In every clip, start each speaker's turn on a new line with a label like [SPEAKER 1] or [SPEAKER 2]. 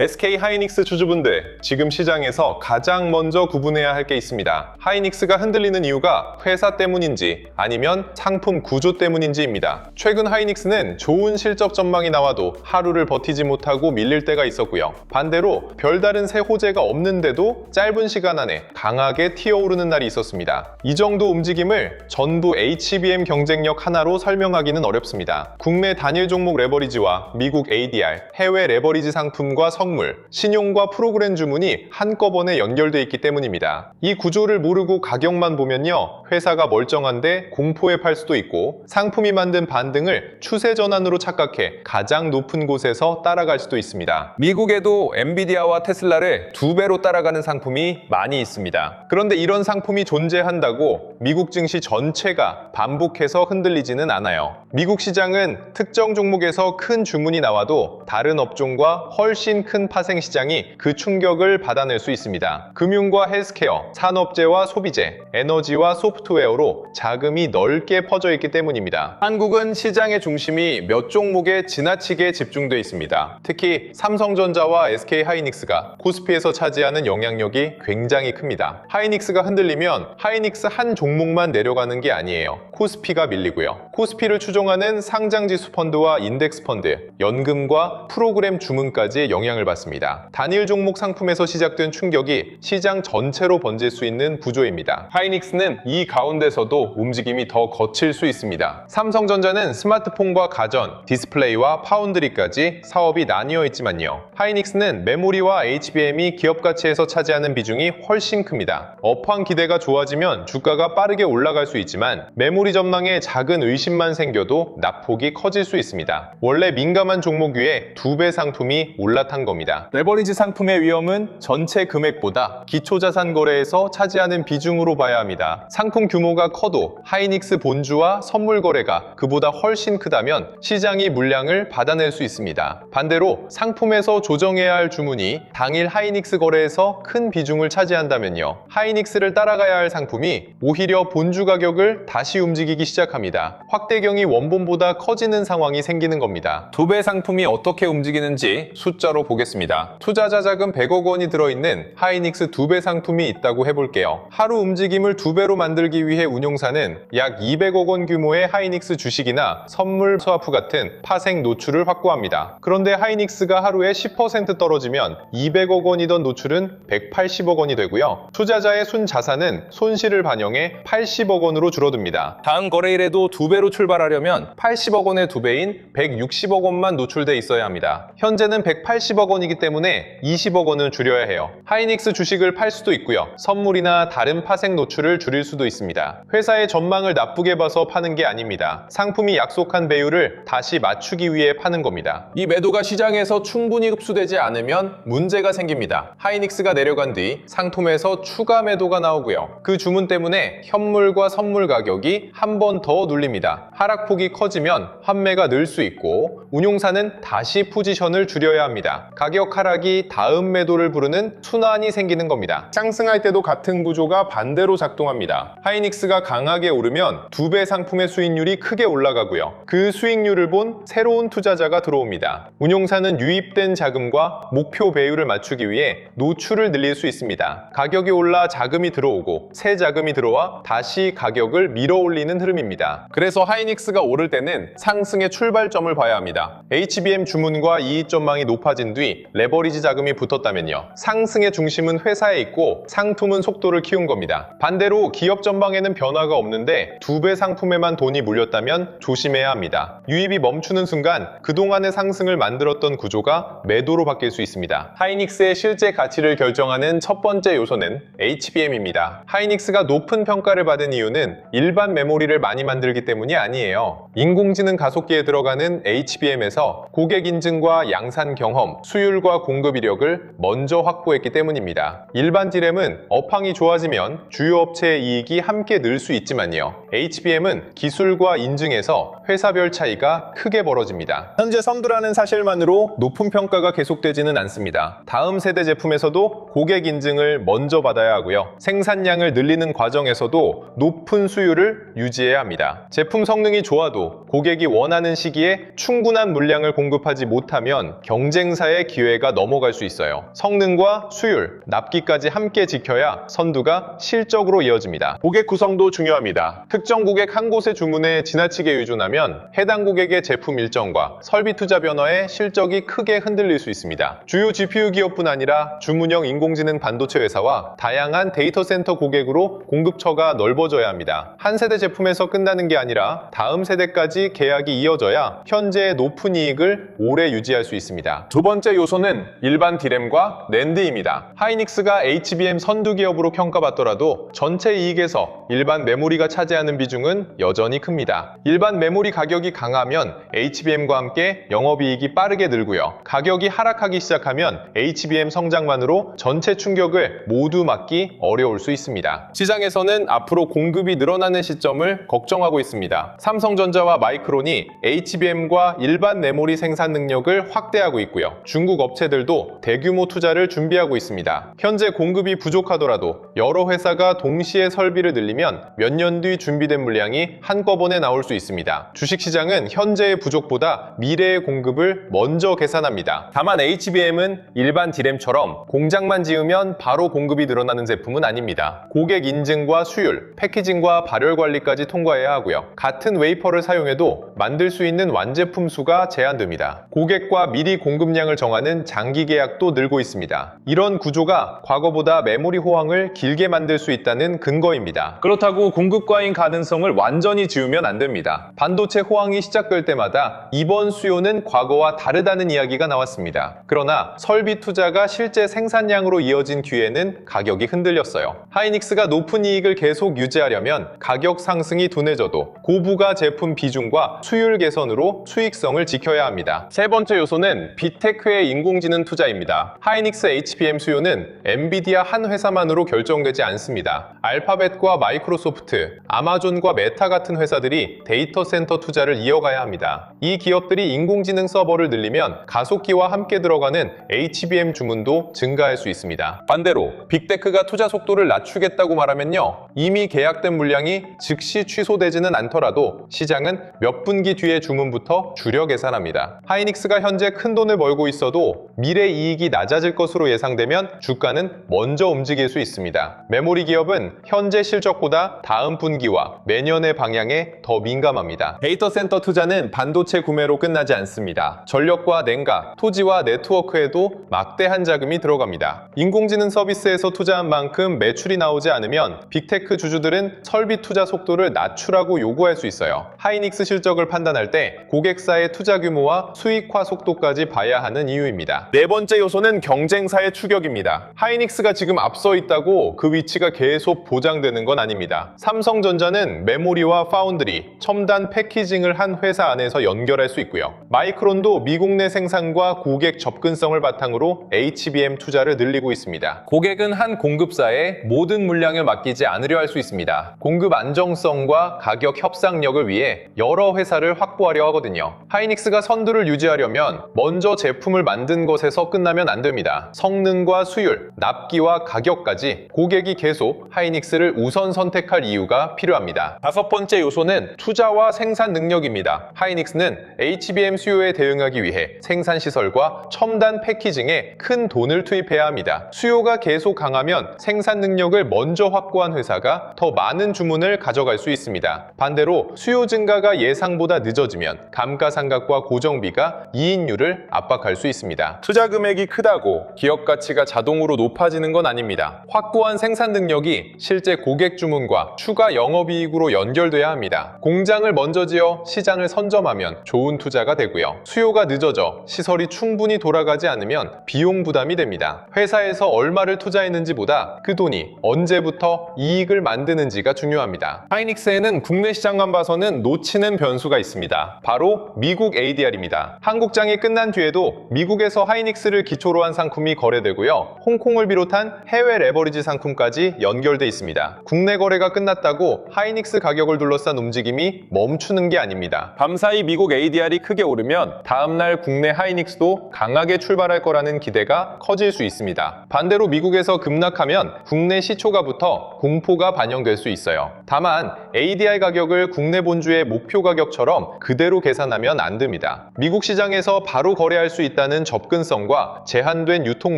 [SPEAKER 1] SK 하이닉스 주주분들, 지금 시장에서 가장 먼저 구분해야 할 게 있습니다. 하이닉스가 흔들리는 이유가 회사 때문인지 아니면 상품 구조 때문인지입니다. 최근 하이닉스는 좋은 실적 전망이 나와도 하루를 버티지 못하고 밀릴 때가 있었고요. 반대로 별다른 새 호재가 없는데도 짧은 시간 안에 강하게 튀어오르는 날이 있었습니다. 이 정도 움직임을 전부 HBM 경쟁력 하나로 설명하기는 어렵습니다. 국내 단일 종목 레버리지와 미국 ADR, 해외 레버리지 상품과 선물, 신용과 프로그램 주문이 한꺼번에 연결돼 있기 때문입니다. 이 구조를 모르고 가격만 보면요, 회사가 멀쩡한데 공포에 팔 수도 있고 상품이 만든 반등을 추세 전환으로 착각해 가장 높은 곳에서 따라갈 수도 있습니다. 미국에도 엔비디아와 테슬라를 2배로 따라가는 상품이 많이 있습니다. 그런데 이런 상품이 존재한다고 미국 증시 전체가 반복해서 흔들리지는 않아요. 미국 시장은 특정 종목에서 큰 주문이 나와도 다른 업종과 훨씬 큰 파생 시장이 그 충격을 받아낼 수 있습니다. 금융과 헬스케어, 산업재와 소비재, 에너지와 소프트웨어로 자금이 넓게 퍼져 있기 때문입니다. 한국은 시장의 중심이 몇 종목에 지나치게 집중되어 있습니다. 특히 삼성전자와 SK하이닉스가 코스피에서 차지하는 영향력이 굉장히 큽니다. 하이닉스가 흔들리면 하이닉스 한 종목만 내려가는 게 아니에요. 코스피가 밀리고요. 코스피를 추종하는 상장지수 펀드와 인덱스 펀드, 연금과 프로그램 주문까지 영향을 받습니다. 단일 종목 상품에서 시작된 충격이 시장 전체로 번질 수 있는 구조입니다. 하이닉스는 이 가운데서도 움직임이 더 거칠 수 있습니다. 삼성전자는 스마트폰과 가전, 디스플레이와 파운드리까지 사업이 나뉘어 있지만요. 하이닉스는 메모리와 HBM이 기업 가치에서 차지하는 비중이 훨씬 큽니다. 업황 기대가 좋아지면 주가가 빠르게 올라갈 수 있지만 메모리 전망에 작은 의심만 생겨도 낙폭이 커질 수 있습니다. 원래 민감한 종목 위에 2배 상품이 올라탄 겁니다. 레버리지 상품의 위험은 전체 금액보다 기초자산 거래에서 차지하는 비중으로 봐야 합니다. 상품 규모가 커도 하이닉스 본주와 선물 거래가 그보다 훨씬 크다면 시장이 물량을 받아낼 수 있습니다. 반대로 상품에서 조정해야 할 주문이 당일 하이닉스 거래에서 큰 비중을 차지한다면요, 하이닉스를 따라가야 할 상품이 오히려 본주 가격을 다시 움직이기 시작합니다. 확대경이 원본보다 커지는 상황이 생기는 겁니다. 2배 상품이 어떻게 움직이는지 숫자로 보겠습니다. 투자자 자금 100억 원이 들어있는 하이닉스 2배 상품이 있다고 해볼게요. 하루 움직임을 2배로 만들기 위해 운용사는 약 200억 원 규모의 하이닉스 주식이나 선물 스와프 같은 파생 노출을 확보합니다. 그런데 하이닉스가 하루에 10% 떨어지면 200억 원이던 노출은 180억 원이 되고요. 투자자의 순자산은 손실을 반영해 80억 원으로 줄어듭니다. 다음 거래일에도 2배로 출발하려면 80억 원의 2배인 160억 원만 노출돼 있어야 합니다. 현재는 180억 원이기 때문에 20억 원을 줄여야 해요. 하이닉스 주식을 팔 수도 있고요. 선물이나 다른 파생 노출을 줄일 수도 있습니다. 회사의 전망을 나쁘게 봐서 파는 게 아닙니다. 상품이 약속한 배율을 다시 맞추기 위해 파는 겁니다. 이 매도가 시장에서 충분히 흡수되지 않으면 문제가 생깁니다. 하이닉스가 내려간 뒤 상품에서 추가 매도가 나오고요. 그 주문 때문에 현물과 선물 가격이 한 번 더 눌립니다. 하락폭이 커지면 환매가 늘 수 있고 운용사는 다시 포지션을 줄여야 합니다. 가격 하락이 다음 매도를 부르는 순환이 생기는 겁니다. 상승할 때도 같은 구조가 반대로 작동합니다. 하이닉스가 강하게 오르면 2배 상품의 수익률이 크게 올라가고요. 그 수익률을 본 새로운 투자자가 들어옵니다. 운용사는 유입된 자금과 목표 배율을 맞추기 위해 노출을 늘릴 수 있습니다. 가격이 올라 자금이 들어오고 새 자금이 들어와 다시 가격을 밀어올리는 흐름입니다. 그래서 하이닉스가 오를 때는 상승의 출발점을 봐야 합니다. HBM 주문과 이익 전망이 높아진 뒤 레버리지 자금이 붙었다면요, 상승의 중심은 회사에 있고 상품은 속도를 키운 겁니다. 반대로 기업 전망에는 변화가 없는데 2배 상품에만 돈이 물렸다면 조심해야 합니다. 유입이 멈추는 순간 그동안의 상승을 만들었던 구조가 매도로 바뀔 수 있습니다. 하이닉스의 실제 가치를 결정하는 첫 번째 요소는 HBM입니다. 하이닉스가 높은 평가를 받은 이유는 일반 메모리를 많이 만들기 때문이 아니에요. 인공지능 가속기에 들어가는 HBM에서 고객 인증과 양산 경험, 수율과 공급 이력을 먼저 확보했기 때문입니다. 일반 디램은 업황이 좋아지면 주요 업체의 이익이 함께 늘 수 있지만요, HBM은 기술과 인증에서 회사별 차이가 크게 벌어집니다. 현재 선두라는 사실만으로 높은 평가가 계속되지는 않습니다. 다음 세대 제품에서도 고객 인증을 먼저 받아야 하고요. 생산량을 늘리는 과정에서도 높은 수율을 유지해야 합니다. 제품 성능이 좋아도 고객이 원하는 시기에 충분한 물량을 공급하지 못하면 경쟁사의 기회가 넘어갈 수 있어요. 성능과 수율, 납기까지 함께 지켜야 선두가 실적으로 이어집니다. 고객 구성도 중요합니다. 특정 고객 한 곳의 주문에 지나치게 의존하면 해당 고객의 제품 일정과 설비 투자 변화에 실적이 크게 흔들릴 수 있습니다. 주요 GPU 기업뿐 아니라 주문형 인공지능 반도체 회사와 다양한 데이터 센터 고객으로 공급처가 넓어져야 합니다. 한 세대 제품에서 끝나는 게 아니라 다음 세대까지 계약이 이어져야 현재의 높은 이익을 오래 유지할 수 있습니다. 두 번째 요소는 일반 D램과 낸드입니다. 하이닉스가 HBM 선두 기업으로 평가받더라도 전체 이익에서 일반 메모리가 차지하는 비중은 여전히 큽니다. 일반 메모리 가격이 강하면 HBM과 함께 영업이익이 빠르게 늘고요. 가격이 하락하기 시작하면 HBM 성장만으로 전체 충격을 모두 막기 어려울 수 있습니다. 시장에서는 앞으로 공급이 늘어나는 시점을 걱정하고 있습니다. 삼성전자와 마이크론이 HBM과 일반 메모리 생산 능력을 확대하고 있고요. 중국 업체들도 대규모 투자를 준비하고 있습니다. 현재 공급이 부족하더라도 여러 회사가 동시에 설비를 늘리면 몇 년 뒤 준비된 물량이 한꺼번에 나올 수 있습니다. 주식시장은 현재의 부족보다 미래의 공급을 먼저 계산합니다. 다만 HBM은 일반 D램처럼 공장만 지으면 바로 공급이 늘어나는 제품은 아닙니다. 고객 인증과 수율, 패키징과 발열 관리까지 통과해야 하고요. 같은 웨이퍼를 사용해도 만들 수 있는 완제품 수가 제한됩니다. 고객과 미리 공급량을 정하는 장기 계약도 늘고 있습니다. 이런 구조가 과거보다 메모리 호황을 길게 만들 수 있다는 근거입니다. 그렇다고 공급 과잉 가능성을 완전히 지우면 안 됩니다. 반도체 호황이 시작될 때마다 이번 수요는 과거와 다르다는 이야기가 나왔습니다. 그러나 설비 투자가 실제 생산량으로 이어진 뒤에는 가격이 흔들렸어요. 하이닉스가 높은 이익을 계속 유지하려면 가격 상승이 둔해져도 고부가 제품 비중과 수율 개선으로 수익성을 지켜야 합니다. 세 번째 요소는 빅테크의 인공지능 투자입니다. 하이닉스 HBM 수요는 엔비디아 한 회사만으로 결정되지 않습니다. 알파벳과 마이크로소프트, 아마존과 메타 같은 회사들이 데이터 센터 투자를 이어가야 합니다. 이 기업들이 인공지능 서버를 늘리면 가속기와 함께 들어가는 HBM 주문도 증가할 수 있습니다. 반대로 빅테크가 투자 속도를 낮추겠다고 말하면요, 이미 계약된 물량이 즉시 취소되지는 않더라도 시장은 몇 분기 뒤의 주문부터 줄여 계산합니다. 하이닉스가 현재 큰 돈을 벌고 있어도 미래 이익이 낮아질 것으로 예상되면 주가는 먼저 움직일 수 있습니다. 메모리 기업은 현재 실적보다 다음 분기와 매년의 방향에 더 민감합니다. 데이터 센터 투자는 반도체 구매로 끝나지 않습니다. 전력과 냉각, 토지와 네트워크에도 막대한 자금이 들어갑니다. 인공지능 서비스에서 투자한 만큼 매출이 나오지 않으면 빅테크 주주들은 설비 투자 속도를 낮추라고 요구할 수 있어요. 하이닉스 실적을 판단할 때 고객사의 투자 규모와 수익화 속도까지 봐야 하는 이유입니다. 네 번째 요소는 경쟁사의 추격입니다. 하이닉스가 지금 앞서 있다고 그 위치가 계속 보장되는 건 아닙니다. 삼성전자는 메모리와 파운드리, 첨단 패키징을 한 회사 안에서 연결할 수 있고요. 마이크론도 미국 내 생산과 고객 접근성을 바탕으로 HBM 투자를 늘리고 있습니다. 고객은 한 공급사에 모든 물량을 맡기지 않으려 할 수 있습니다. 공급 안정성과 가격 협상력을 위해 여러 회사를 확보하려 하거든요. 하이닉스가 선두를 유지하려면 먼저 제품을 만든 것에서 끝나면 안 됩니다. 성능과 수율, 납기와 가격까지 고객이 계속 하이닉스를 우선 선택할 이유가 필요합니다. 다섯 번째 요소는 투자와 생산 능력입니다. 하이닉스는 HBM 수요에 대응하기 위해 생산 시설과 첨단 패키징에 큰 돈을 투입해야 합니다. 수요가 계속 강하면 생산 능력을 먼저 확보한 회사가 더 많은 주문을 가져갈 수 있습니다. 반대로 수요 증가가 예상보다 늦어지면 감가상각과 고정비가 이익률을 압박할 수 있습니다. 투자 금액이 크다고 기업 가치가 자동으로 높아지는 건 아닙니다. 확고한 생산 능력이 실제 고객 주문과 추가 영업이익으로 연결돼야 합니다. 공장을 먼저 지어 시장을 선점하면 좋은 투자가 되고요. 수요가 늦어져 시설이 충분히 돌아가지 않으면 비용 부담이 됩니다. 회사에서 얼마를 투자했는지보다 그 돈이 언제부터 이익을 만드는지가 중요합니다. 하이닉스에는 국내 시장만 봐서는 놓치는 변수가 있습니다. 바로 미국 ADR입니다. 한국장이 끝난 뒤에도 미국에서 하이닉스를 기초로 한 상품이 거래되고요. 홍콩을 비롯한 해외 레버리지 상품까지 연결돼 있습니다. 국내 거래가 끝났다고 하이닉스 가격을 둘러싼 움직임이 멈추는 게 아닙니다.
[SPEAKER 2] 밤사이 미국 ADR이 크게 오르면 다음날 국내 하이닉스도 강하게 출발할 거라는 기대가 커질 수 있습니다. 반대로 미국에서 급락하면 국내 시초가부터 공포가 반영될 수 있어요. 다만 ADR 가격을 국내 본주의 목표 가격처럼 그대로 계산하면 안 됩니다. 미국 시장에서 바로 거래할 수 있다는 접근성과 제한된 유통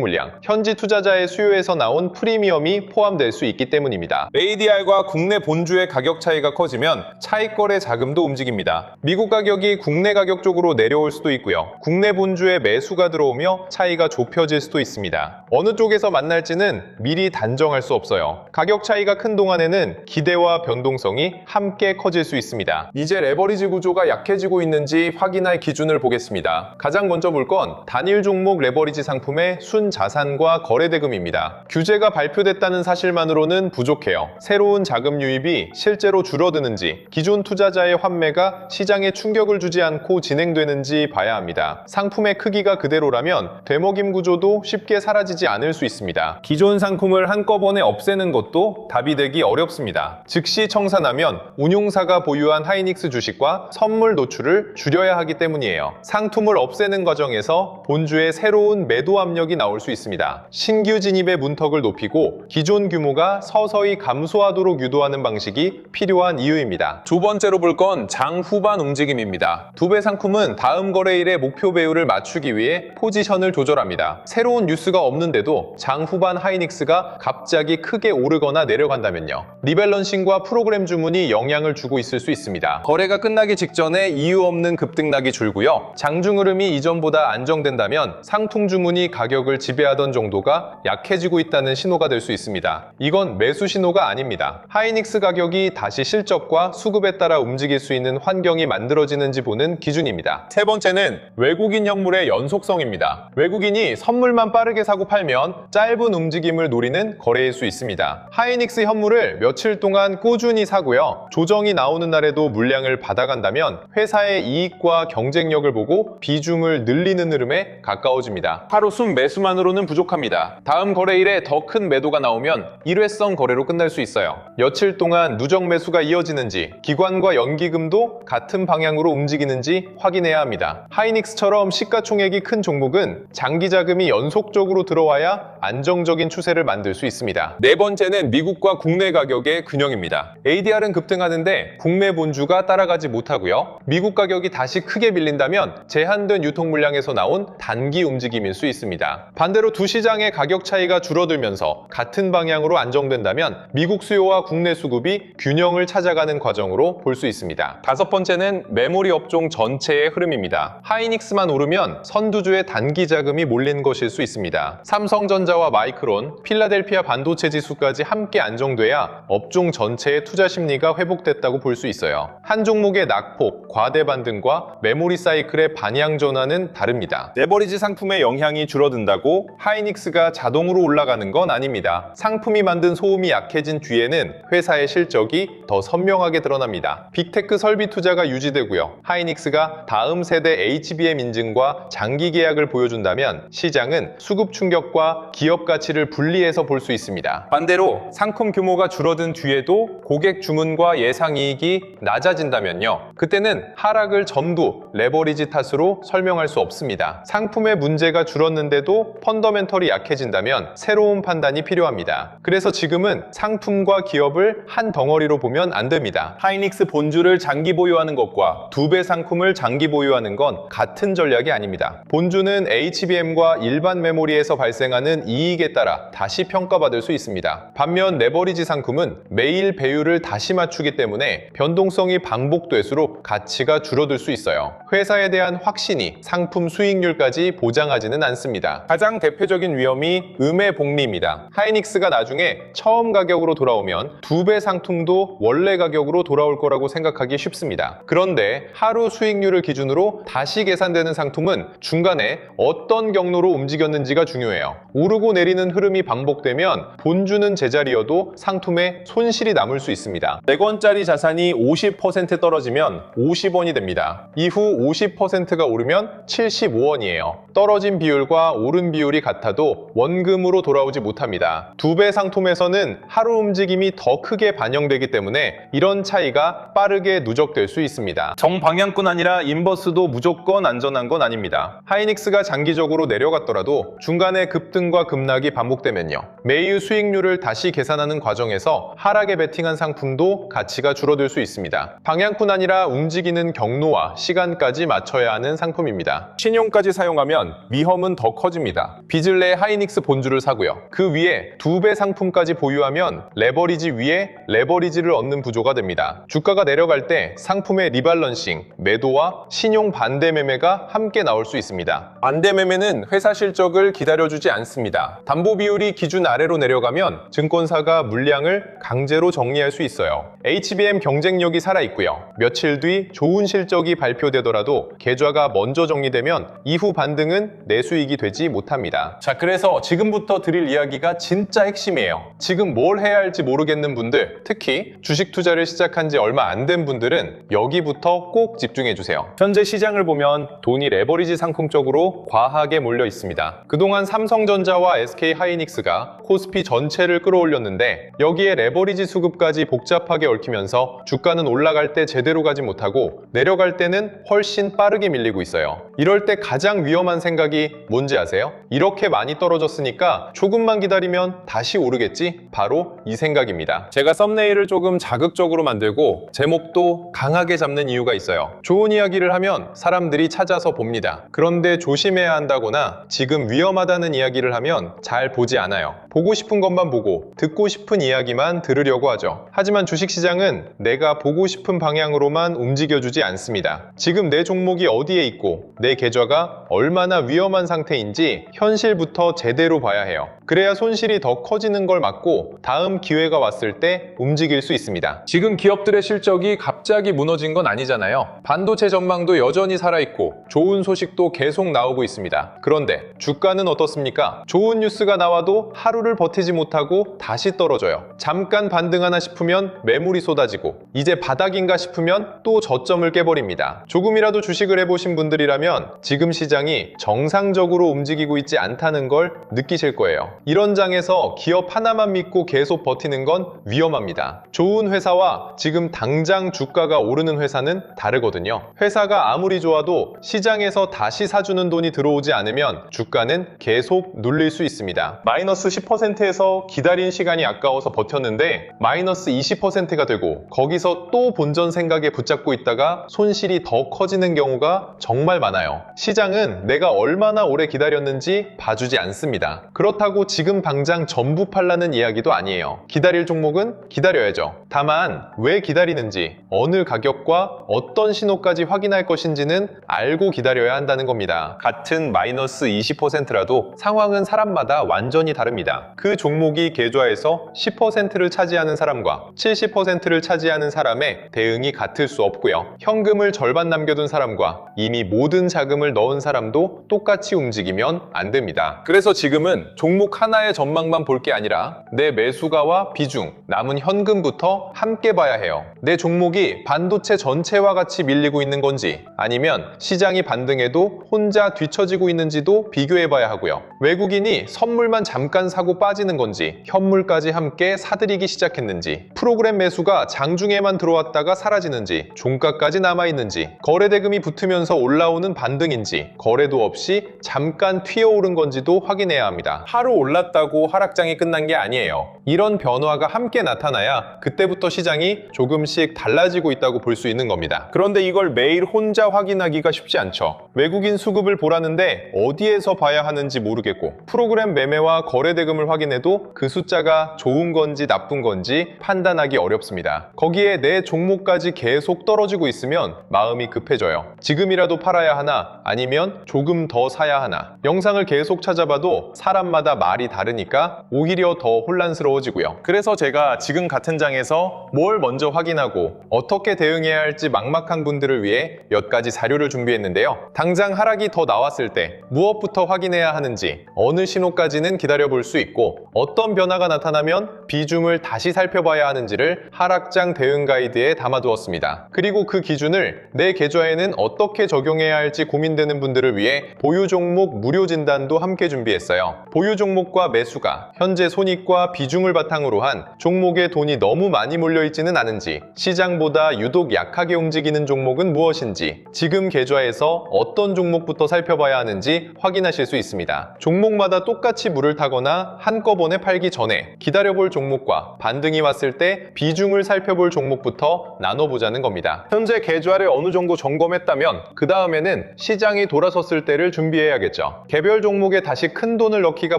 [SPEAKER 2] 물량, 현지 투자자의 수요에서 나온 프리미엄이 포함될 수 있기 때문입니다. ADR과 국내 본주의 가격 차이가 커지면 차익 거래 자금도 움직입니다.
[SPEAKER 1] 미국 가격이 국내 가격 쪽으로 내려올 수도 있고요. 국내 본주에 매수가 들어오며 차이가 좁혀질 수도 있습니다. 어느 쪽에서 만날지는 미리 단정할 수 없어요. 가격 차이가 큰 동안에는 기대와 변동성이 함께 커질 수 있습니다.
[SPEAKER 2] 이제 레버리지 구조가 약해지고 있는지 확인할 기준을 보겠습니다.
[SPEAKER 1] 가장 먼저 볼 건 단일 종목 레버리지 상품의 순자산과 거래대금입니다. 규제가 발표됐다는 사실만으로는 부족해요. 새로운 자금 유입이 실제로 줄어드는지, 기존 투자자의 환매가 시장에 충격을 주지 않고 진행되는지 봐야 합니다. 상품의 크기가 그대로라면 되먹임 구조도 쉽게 사라지지 않을 수 있습니다.
[SPEAKER 2] 기존 상품을 한꺼번에 없애는 것도 답이 되기 어렵습니다.
[SPEAKER 1] 즉시 청산하면 운용사가 보유한 하이닉스 주식과 선물 노출을 줄여야 하기 때문이에요. 상품을 없애는 과정에서 본주의 새로운 매도 압력이 나올 수 있습니다. 신규 진입의 문턱을 높이고 기존 규모가 서서히 감소하도록 유도하는 방식이 필요한 이유입니다.
[SPEAKER 2] 두 번째로 볼 건 장 후반 움직임입니다.
[SPEAKER 1] 두 배 상품은 다음 거래일의 목표 배율을 맞추기 위해 포지션을 조절합니다. 새로운 뉴스가 없는데도 장 후반 하이닉스가 갑자기 크게 오르거나 내려간다면요. 리밸런싱과 프로그램 주문이 영향을 주고 있을 수 있습니다.
[SPEAKER 2] 거래가 끝나기 직전에 이유 없는 급등락이 줄고요.
[SPEAKER 1] 장중 흐름이 이전보다 안정된다면 상품 주문이 가격을 지배하던 정도가 약해지고 있다는 신호가 될 수 있습니다. 이건 매수 신호가 아닙니다. 하이닉스 가격이 다시 실적과 수급에 따라 움직일 수 있는 환경이 만들어지는지 보는 기준입니다.
[SPEAKER 2] 세 번째는
[SPEAKER 1] 외국인 현물의 연속성입니다. 외국인이 선물만 빠르게 사고 팔면 짧은 움직임을 노리는 거래일 수 있습니다. 하이닉스 현물을 며칠 동안 꾸준히 사고요. 조정이 나오는 날에도 물량을 받아간다면 회사의 이익과 경쟁력을 보고 비중을 늘리는 흐름에 가까워집니다.
[SPEAKER 2] 하루 순 매수만으로는 부족합니다. 다음 거래일에 더 큰 매도가 나오면 일회성 거래로 끝날 수 있어요.
[SPEAKER 1] 며칠 동안 누적 매수가 이어지는지, 기관과 연기금도 같은 방향으로 움직이는지 확인해야 합니다. 하이닉스처럼 시가총액이 큰 종목은 장기 자금이 연속적으로 들어와야 안정적인 추세를 만들 수 있습니다.
[SPEAKER 2] 네 번째는 미국과 국내 가격의 균형입니다.
[SPEAKER 1] ADR은 급등하는데 국내 본주가 따라가지 못하고요. 미국 가격이 다시 크게 밀린다면 제한된 유통 물량에서 나온 단기 움직임일 수 있습니다. 반대로 두 시장의 가격 차이가 줄어들면서 같은 방향으로 안정된다면 미국 수요와 국내 수급이 균형을 찾아가는 과정으로 볼 수 있습니다.
[SPEAKER 2] 다섯 번째는 메모리 업종 전체의 흐름입니다.
[SPEAKER 1] 하이닉스만 오르면 선두주의 단기 자금이 몰린 것일 수 있습니다. 삼성전자와 마이크론, 필라델피아 반도체 지수까지 함께 안정돼야 업종 전체의 투자 심리가 회복됐다고 볼 수 있어요. 한 종목의 낙폭, 과대 반등과 메모리 사이클의 반향 전환은 다릅니다.
[SPEAKER 2] 레버리지 상품의 영향이 줄어든다고
[SPEAKER 1] 하이닉스가 자동으로 올라가는 건 아닙니다. 상품이 만든 소음이 약해진 뒤에는 회사의 실적이 더 선명하게 드러납니다. 빅테크 설비 투자가 유지되고요. 하이닉스가 다음 세대 HBM 인증과 장기 계약을 보여준다면 시장은 수급 충격과 기업 가치를 분리해서 볼 수 있습니다.
[SPEAKER 2] 반대로 상품 규모가 줄어든 뒤에도 고객 주문과 예상 이익이 낮아진다면요.
[SPEAKER 1] 그때는 하락을 전부 레버리지 탓으로 설명할 수 없습니다. 상품의 문제가 줄었는데도 펀더멘털이 약해진다면 새로운 판단이 필요합니다. 그래서 지금은 상품과 기업을 한 덩어리로 보면 안 됩니다.
[SPEAKER 2] 하이닉스 본주를 장기 보유하는 것과
[SPEAKER 1] 두 배 상품을 장기 보유하는 건 같은 전략이 아닙니다. 본주는 HBM과 일반 메모리에서 발생하는 이익에 따라 다시 평가받을 수 있습니다. 반면 레버리지 상품은 매일 배율을 다시 맞추기 때문에 변동성이 반복될수록 가치가 줄어들 수 있어요. 회사에 대한 확신이 상품 수익률까지 보장하지는 않습니다.
[SPEAKER 2] 가장 대표적인 위험이
[SPEAKER 1] 음의 복리입니다. 하이닉스가 나중에 처음 가격으로 돌아오면 두 배 상품도 원래 가격으로 돌아올 거라고 생각하기 쉽습니다. 그런데 하루 수익률을 기준으로 다시 계산되는 상품은 중간에 어떤 경로로 움직였는지가 중요해요. 오르고 내리는 흐름이 반복되면 본주는 제자리여도 상품에 손실이 남을 수 있습니다. 있습니다. 100원짜리 자산이 50% 떨어지면 50원이 됩니다. 이후 50%가 오르면 75원이에요. 떨어진 비율과 오른 비율이 같아도 원금으로 돌아오지 못합니다. 2배 상품에서는 하루 움직임이 더 크게 반영되기 때문에 이런 차이가 빠르게 누적될 수 있습니다. 정방향뿐 아니라 인버스도 무조건 안전한 건 아닙니다. 하이닉스가 장기적으로 내려갔더라도 중간에 급등과 급락이 반복되면요. 매일 수익률을 다시 계산하는 과정에서 하락에 베팅한 상품도 가치가 줄어들 수 있습니다. 방향뿐 아니라 움직이는 경로와 시간까지 맞춰야 하는 상품입니다. 신용까지 사용하면 위험은 더 커집니다. 빚을 내 하이닉스 본주를 사고요. 그 위에 2배 상품까지 보유하면 레버리지 위에 레버리지를 얻는 구조가 됩니다. 주가가 내려갈 때 상품의 리밸런싱, 매도와 신용 반대 매매가 함께 나올 수 있습니다. 반대 매매는 회사 실적을 기다려주지 않습니다. 담보 비율이 기준 아래로 내려가면 증권사가 물량을 강제로 정리할 수 있어요. HBM 경쟁력이 살아있고요. 며칠 뒤 좋은 실적이 발표되더라도 계좌가 먼저 정리되면 이후 반등은 내 수익이 되지 못합니다. 자, 그래서 지금부터 드릴 이야기가 진짜 핵심이에요. 지금 뭘 해야 할지 모르겠는 분들, 특히 주식 투자를 시작한 지 얼마 안 된 분들은 여기부터 꼭 집중해 주세요. 현재 시장을 보면 돈이 레버리지 상품 쪽으로 과하게 몰려 있습니다. 그동안 삼성전자와 SK하이닉스가 코스피 전체를 끌어올렸는데 여기에 레버리지 수급까지 복잡하게 얽히면서 주가는 올라갈 때 제대로 가지 못하고 내려갈 때는 훨씬 빠르게 밀리고 있어요. 이럴 때 가장 위험한 생각이 뭔지 아세요? 이렇게 많이 떨어졌으니까 조금만 기다리면 다시 오르겠지? 바로 이 생각입니다. 제가 썸네일을 조금 자극적으로 만들고 제목도 강하게 잡는 이유가 있어요. 좋은 이야기를 하면 사람들이 찾아서 봅니다. 그런데 조심해야 한다거나 지금 위험하다는 이야기를 하면 잘 보지 않아요. 보고 싶은 것만 보고 듣고 싶은 이야기만 들으려고 하죠. 하지만 주식시장은 내가 보고 싶은 방향으로만 움직여주지 않습니다. 지금 내 종목이 어디에 있고 내 계좌가 얼마나 위험한 상태인지 현실부터 제대로 봐야 해요. 그래야 손실이 더 커지는 걸 막고 다음 기회가 왔을 때 움직일 수 있습니다. 지금 기업들의 실적이 갑자기 무너진 건 아니잖아요. 반도체 전망도 여전히 살아있고 좋은 소식도 계속 나오고 있습니다. 그런데 주가는 어떻습니까? 좋은 뉴스가 나와도 하루를 버티지 못하고 다시 떨어져요. 잠깐 반등하나 싶으면 매물이 쏟아지고 이제 바닥인가 싶으면 또 저점을 깨버립니다. 조금이라도 주식을 해보신 분들이라면 지금 시장이 정상적으로 움직이고 있지 않다는 걸 느끼실 거예요. 이런 장에서 기업 하나만 믿고 계속 버티는 건 위험합니다. 좋은 회사와 지금 당장 주가가 오르는 회사는 다르거든요. 회사가 아무리 좋아도 시장에서 다시 사주는 돈이 들어오지 않으면 주가는 계속 눌릴 수 있습니다. 마이너스 10%에서 기다린 시간이 아까워서 버텼는데 마이너스 20%가 되고 거기서 또 본전 생각에 붙잡고 있다가 손실이 더 커지는 경우가 정말 많아요. 시장은 내가 얼마나 오래 기다렸는지 봐주지 않습니다. 그렇다고 지금 당장 전부 팔라는 이야기도 아니에요. 기다릴 종목은 기다려야죠. 다만 왜 기다리는지, 어느 가격과 어떤 신호까지 확인할 것인지는 알고 기다려야 한다는 겁니다. 같은 마이너스 20%라도 상황은 사람마다 완전히 다릅니다. 그 종목이 계좌에서 10%를 차지하는 사람과 70%를 차지하는 사람의 대응이 같을 수 없고요. 현금을 절반 남겨둔 사람과 이미 모든 자금을 넣은 사람도 똑같이 움직이면 안 됩니다. 그래서 지금은 종목 하나의 전망만 볼 게 아니라 내 매수가와 비중, 남은 현금부터 함께 봐야 해요. 내 종목이 반도체 전체와 같이 밀리고 있는 건지 아니면 시장이 반등해도 혼자 뒤처지고 있는지도 비교해 봐야 하고요. 외국인이 선물만 잠깐 사고 빠지는 건지 현물까지 함께 사들이기 시작했는지, 프로그램 매수가 장중에만 들어왔다가 사라지는지, 종가까지 남아있는지, 거래대금이 붙으면서 올라오는 반등인지, 거래도 없이 잠깐 튀어오른 건지도 확인해야 합니다. 하루 올랐다고 하락장이 끝난 게 아니에요. 이런 변화가 함께 나타나야 그때부터 시장이 조금씩 달라지고 있다고 볼 수 있는 겁니다. 그런데 이걸 매일 혼자 확인하기가 쉽지 않죠. 외국인 수급을 보라는데 어디에서 봐야 하는지 모르겠고, 프로그램 매매와 거래대금을 확인해도 그 숫자가 좋은 건지 나쁜 건지 판단하기 어렵습니다. 거기에 내 종목까지 계속 떨어지고 있으면 마음이 급해져요. 지금이라도 팔아야 하나 하나 아니면 조금 더 사야 하나. 영상을 계속 찾아봐도 사람마다 말이 다르니까 오히려 더 혼란스러워지고요. 그래서 제가 지금 같은 장에서 뭘 먼저 확인하고 어떻게 대응해야 할지 막막한 분들을 위해 몇 가지 자료를 준비했는데요. 당장 하락이 더 나왔을 때 무엇부터 확인해야 하는지, 어느 신호까지는 기다려볼 수 있고 어떤 변화가 나타나면 비중을 다시 살펴봐야 하는지를 하락장 대응 가이드에 담아두었습니다. 그리고 그 기준을 내 계좌에는 어떻게 적용해야 할지 고민되는 분들을 위해 보유 종목 무료 진단도 함께 준비했어요. 보유 종목과 매수가, 현재 손익과 비중을 바탕으로 한 종목에 돈이 너무 많이 몰려있지는 않은지, 시장보다 유독 약하게 움직이는 종목은 무엇인지, 지금 계좌에서 어떤 종목부터 살펴봐야 하는지 확인하실 수 있습니다. 종목마다 똑같이 물을 타거나 한꺼번에 팔기 전에 기다려볼 종목과 반등이 왔을 때 비중을 살펴볼 종목부터 나눠보자는 겁니다. 현재 계좌를 어느 정도 점검했다면 그 다음에는 시장이 돌아섰을 때를 준비해야겠죠. 개별 종목에 다시 큰 돈을 넣기가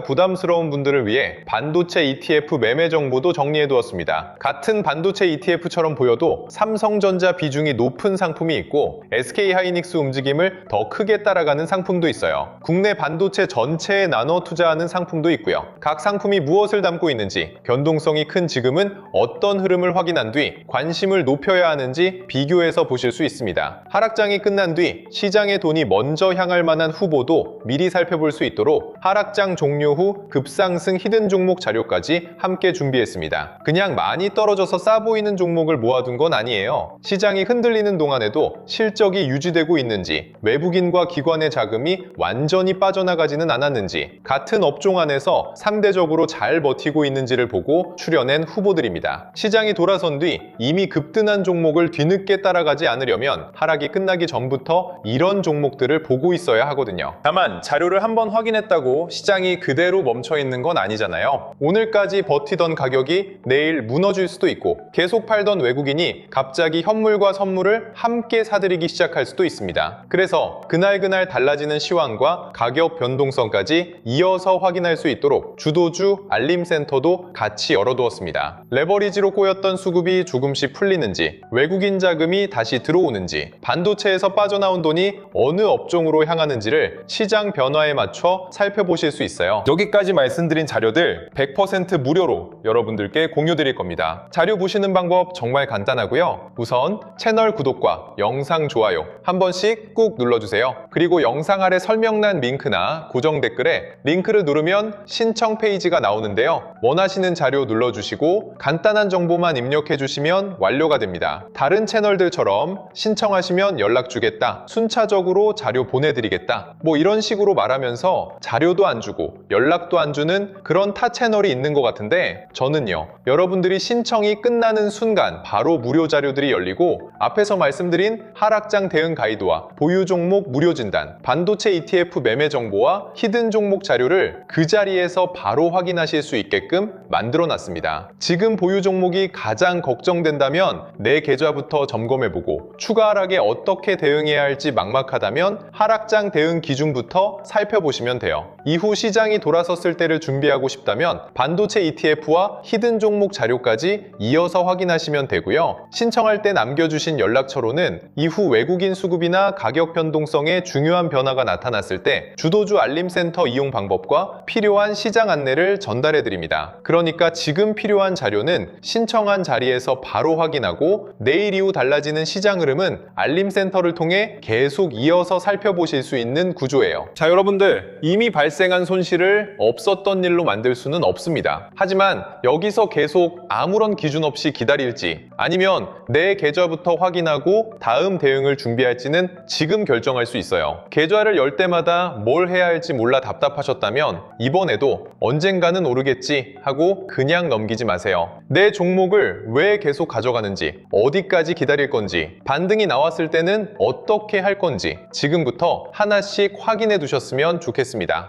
[SPEAKER 1] 부담스러운 분들을 위해 반도체 ETF 매매 정보도 정리해두었습니다. 같은 반도체 ETF처럼 보여도 삼성전자 비중이 높은 상품이 있고 SK하이닉스 움직임을 더 크게 따라가는 상품도 있어요. 국내 반도체 전체에 나눠 투자하는 상품도 있고요. 각 상품이 무엇을 담고 있는지, 변동성이 큰 지금은 어떤 흐름을 확인한 뒤 관심을 높여야 하는지 비교해서 보실 수 있습니다. 하락장이 끝난 뒤 시장의 돈이 먼저 향할 만한 후보도 미리 살펴볼 수 있도록 하락장 종료 후 급상승 히든 종목 자료까지 함께 준비했습니다. 그냥 많이 떨어져서 싸 보이는 종목을 모아둔 건 아니에요. 시장이 흔들리는 동안에도 실적이 유지되고 있는지, 외국인과 기관의 자금이 완전히 빠져나가지는 않았는지, 같은 업종 안에서 상대적으로 잘 버티고 있는지를 보고 추려낸 후보들입니다. 시장이 돌아선 뒤 이미 급등한 종목을 뒤늦게 따라가지 않으려면 하락이 끝나기 전부터 이런 종목들을 보고 있어야 하거든요. 다만 자료를 한번 확인했다고 시장이 그대로 멈춰 있는 건 아니잖아요. 오늘까지 버티던 가격이 내일 무너질 수도 있고, 계속 팔던 외국인이 갑자기 현물과 선물을 함께 사들이기 시작할 수도 있습니다. 그래서 그날 달라지는 시황과 가격 변동성까지 이어서 확인할 수 있도록 주도주 알림센터도 같이 열어두었습니다. 레버리지로 꼬였던 수급이 조금씩 풀리는지, 외국인 자금이 다시 들어오는지, 반도체에서 빠져나온 돈이 어느 업종으로 향하는지를 시장 변화에 맞춰 살펴보실 수 있어요. 여기까지 말씀드린 자료들 100% 무료로 여러분들께 공유드릴 겁니다. 자료 보시는 방법 정말 간단하고요. 우선 채널 구독과 영상 좋아요 한 번씩 꾹 눌러주세요. 그리고 영상 아래 설명란 링크나 고정 댓글에 링크를 누르면 신청 페이지가 나오는데요. 원하시는 자료 눌러주시고 간단한 정보만 입력해주시면 완료가 됩니다. 다른 채널들처럼 신청하시면 연락 주겠다, 순차적으로 자료 보내드리겠다, 뭐 이런 식으로 말하면서 자료도 안 주고 연락도 안 주는 그런 타 채널이 있는 것 같은데, 저는요, 여러분들이 신청이 끝나는 순간 바로 무료 자료들이 열리고 앞에서 말씀드린 하락장 대응 가이드와 보유 종목 무료 진단, 반도체 ETF 매매 정보와 히든 종목 자료를 그 자리에서 바로 확인하실 수 있게끔 만들어 놨습니다. 지금 보유 종목이 가장 걱정된다면 내 계좌부터 점검해보고 추가 하락에 어떻게 대응해야 할지 막막하다면 하락장 대응 기준부터 살펴보시면 돼요. 이후 시장이 돌아섰을 때를 준비하고 싶다면 반도체 ETF와 히든 종목 자료까지 이어서 확인하시면 되고요. 신청할 때 남겨주신 연락처로는 이후 외국인 수급이나 가격 변동성에 중요한 변화가 나타났을 때 주도주 알림센터 이용 방법과 필요한 시장 안내를 전달해 드립니다. 그러니까 지금 필요한 자료는 신청한 자리에서 바로 확인하고 내일 이후 달라지는 시장 흐름은 알림센터를 통해 계속 이어서 살펴보실 수 있는 구조예요. 자, 여러분들, 이미 발생한 손실을 없었던 일로 만들 수는 없습니다. 하지만 여기서 계속 아무런 기준 없이 기다릴지 아니면 내 계좌부터 확인하고 다음 대응을 준비할지는 지금 결정할 수 있어요. 계좌를 열 때마다 뭘 해야 할지 몰라 답답하셨다면 이번에도 언젠가는 오르겠지 하고 그냥 넘기지 마세요. 내 종목을 왜 계속 가져가는지, 어디까지 기다릴 건지, 반등이 나왔을 때는 어떻게 할 건지 지금부터 하나씩 확인해 두셨으면 좋겠습니다.